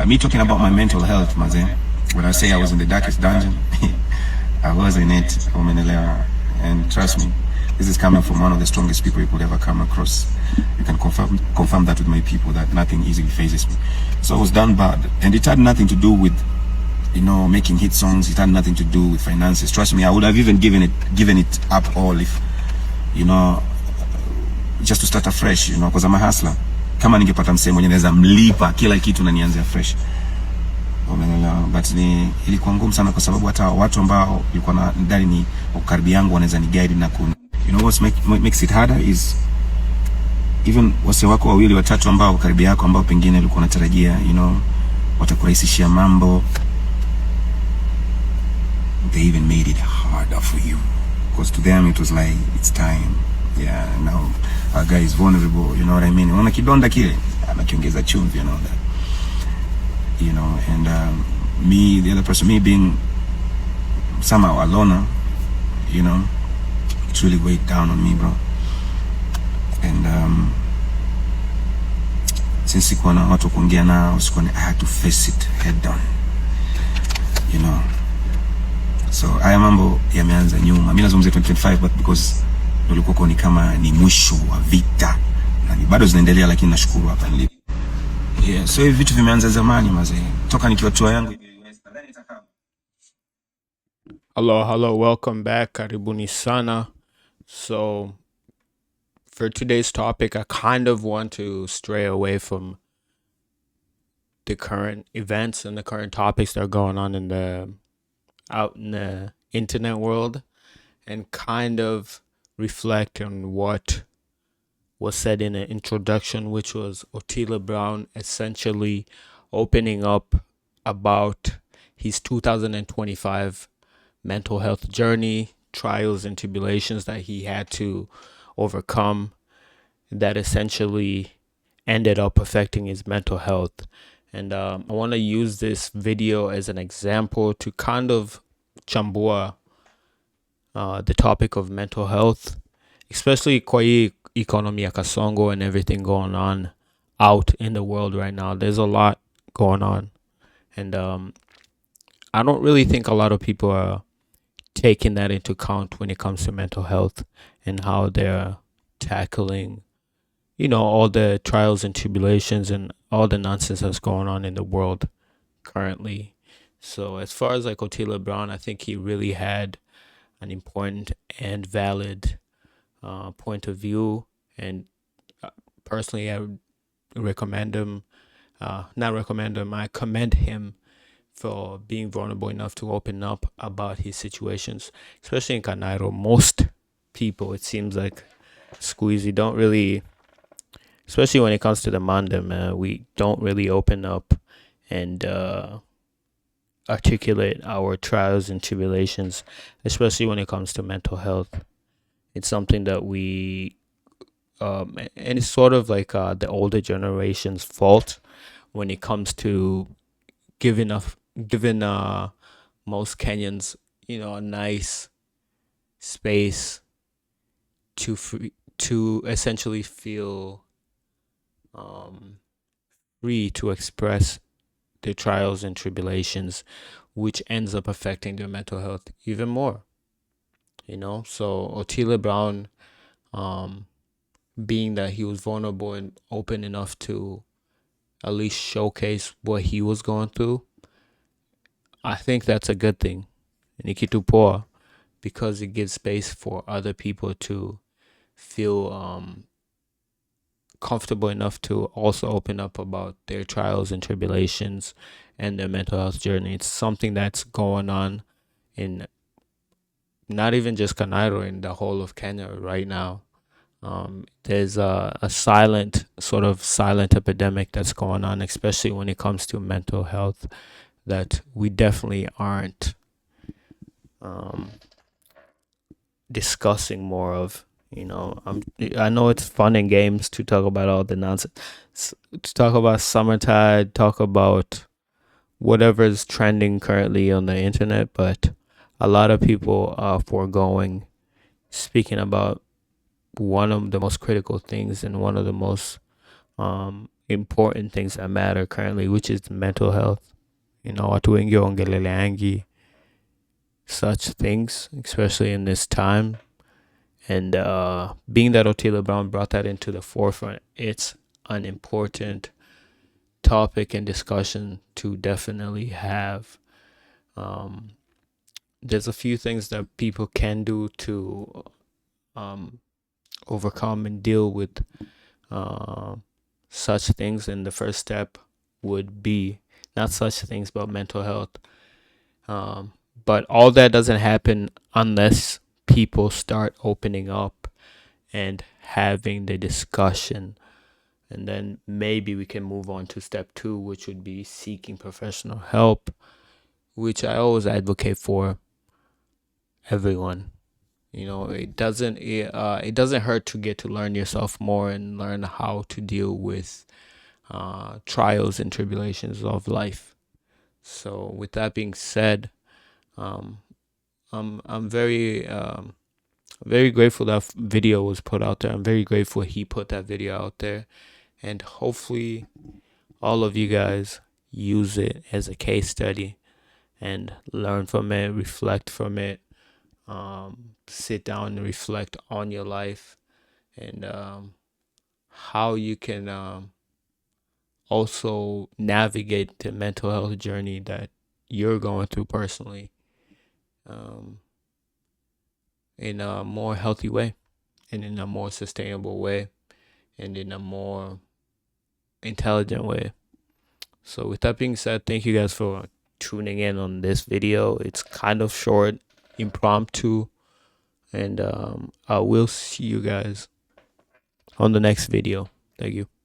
me talking about my mental health, maze, when I say I was in the darkest dungeon, I was in it, umenelewa. And trust me, this is coming from one of the strongest people you could ever come across. You can confirm that with my people, that nothing easily phases me. So I was done bad, and it had nothing to do with, you know, making hit songs. It had nothing to do with finances. Trust me, I would have even given it up all if, you know, just to start afresh, you know, because I'm a hustler. Kama ningepata msemo mwenye naweza mlipa kila kitu na nianze fresh. But ni ilikuwa ngumu sana kwa sababu hata watu ambao walikuwa na ndani ni ukaribi yangu wanaweza ni guide na ku, you know what makes it harder is even wase wako wawili watatu ambao karibi yako ambao pengine ulikuwa unatarajia, you know, watakurahisishia mambo, they even made it harder for you, because to them it was like, it's time, yeah, now our guy is vulnerable, you know what I mean? Unaona kidonda kile anakiongeza chumvi, you know that, you know. And me, the other person, me being somehow a loner, you know, it really weighed down on me, bro. And since sikuwa na watu kuongea nao, I had to face it head on, you know. So haya mambo yameanza nyuma. Mimi nazungumzia 2025, but because ulikuwa ni kama ni mwisho wa vita na bado zinaendelea, lakini nashukuru hapa nilipo. Yeah, so hivi vitu vimeanza zamani mazee. Toka nikiwa tour yangu. Hello, welcome back. Karibuni sana. So for today's topic, I kind of want to stray away from the current events and the current topics that are going on out in the internet world, and kind of reflect on what was said in the introduction, which was Otile Brown essentially opening up about his 2025 mental health journey, trials and tribulations that he had to overcome that essentially ended up affecting his mental health. And I want to use this video as an example to kind of chambua the topic of mental health, especially kwa hii economy ya kasongo and everything going on out in the world right now. There's a lot going on, and I don't really think a lot of people are taking that into account when it comes to mental health and how they're tackling, you know, all the trials and tribulations and all the nonsense that's going on in the world currently. So as far as like Otile Brown, I think he really had an important and valid point of view, and personally I would recommend him, I commend him for being vulnerable enough to open up about his situations, especially in Kanairo. Most people, it seems like, Squeezy don't really, especially when it comes to the Mandem, we don't really open up and articulate our trials and tribulations, especially when it comes to mental health. It's something that we, and it's sort of like the older generation's fault when it comes to giving most Kenyans, you know, a nice space to essentially feel free to express their trials and tribulations, which ends up affecting their mental health even more, you know. So Otile Brown, being that he was vulnerable and open enough to at least showcase what he was going through, I think that's a good thing. Ni kitu poa, because it gives space for other people to feel comfortable enough to also open up about their trials and tribulations and their mental health journey. It's something that's going on in not even just Kanairo, in the whole of Kenya right now. There's a silent epidemic that's going on, especially when it comes to mental health, that we definitely aren't discussing more of. You know, I know it's fun and games to talk about all the nonsense, to talk about summertide, talk about whatever's trending currently on the internet, but a lot of people are foregoing speaking about one of the most critical things and one of the most important things that matter currently, which is mental health. Watu wengi waongeleangi such things, especially in this time. And being that Otile Brown brought that into the forefront, it's an important topic and discussion to definitely have. There's a few things that people can do to overcome and deal with such things, and the first step would be not such things but mental health. But all that doesn't happen unless people start opening up and having the discussion, and then maybe we can move on to step 2, which would be seeking professional help, which I always advocate for everyone. It doesn't hurt to get to learn yourself more and learn how to deal with trials and tribulations of life. So with that being said, I'm very grateful that video was put out there. I'm very grateful he put that video out there, and hopefully all of you guys use it as a case study and learn from it, reflect from it, sit down and reflect on your life, and how you can also navigate the mental health journey that you're going through personally, in a more healthy way, and in a more sustainable way, and in a more intelligent way. So with that being said, thank you guys for tuning in on this video. It's kind of short, impromptu, and I will see you guys on the next video. Thank you.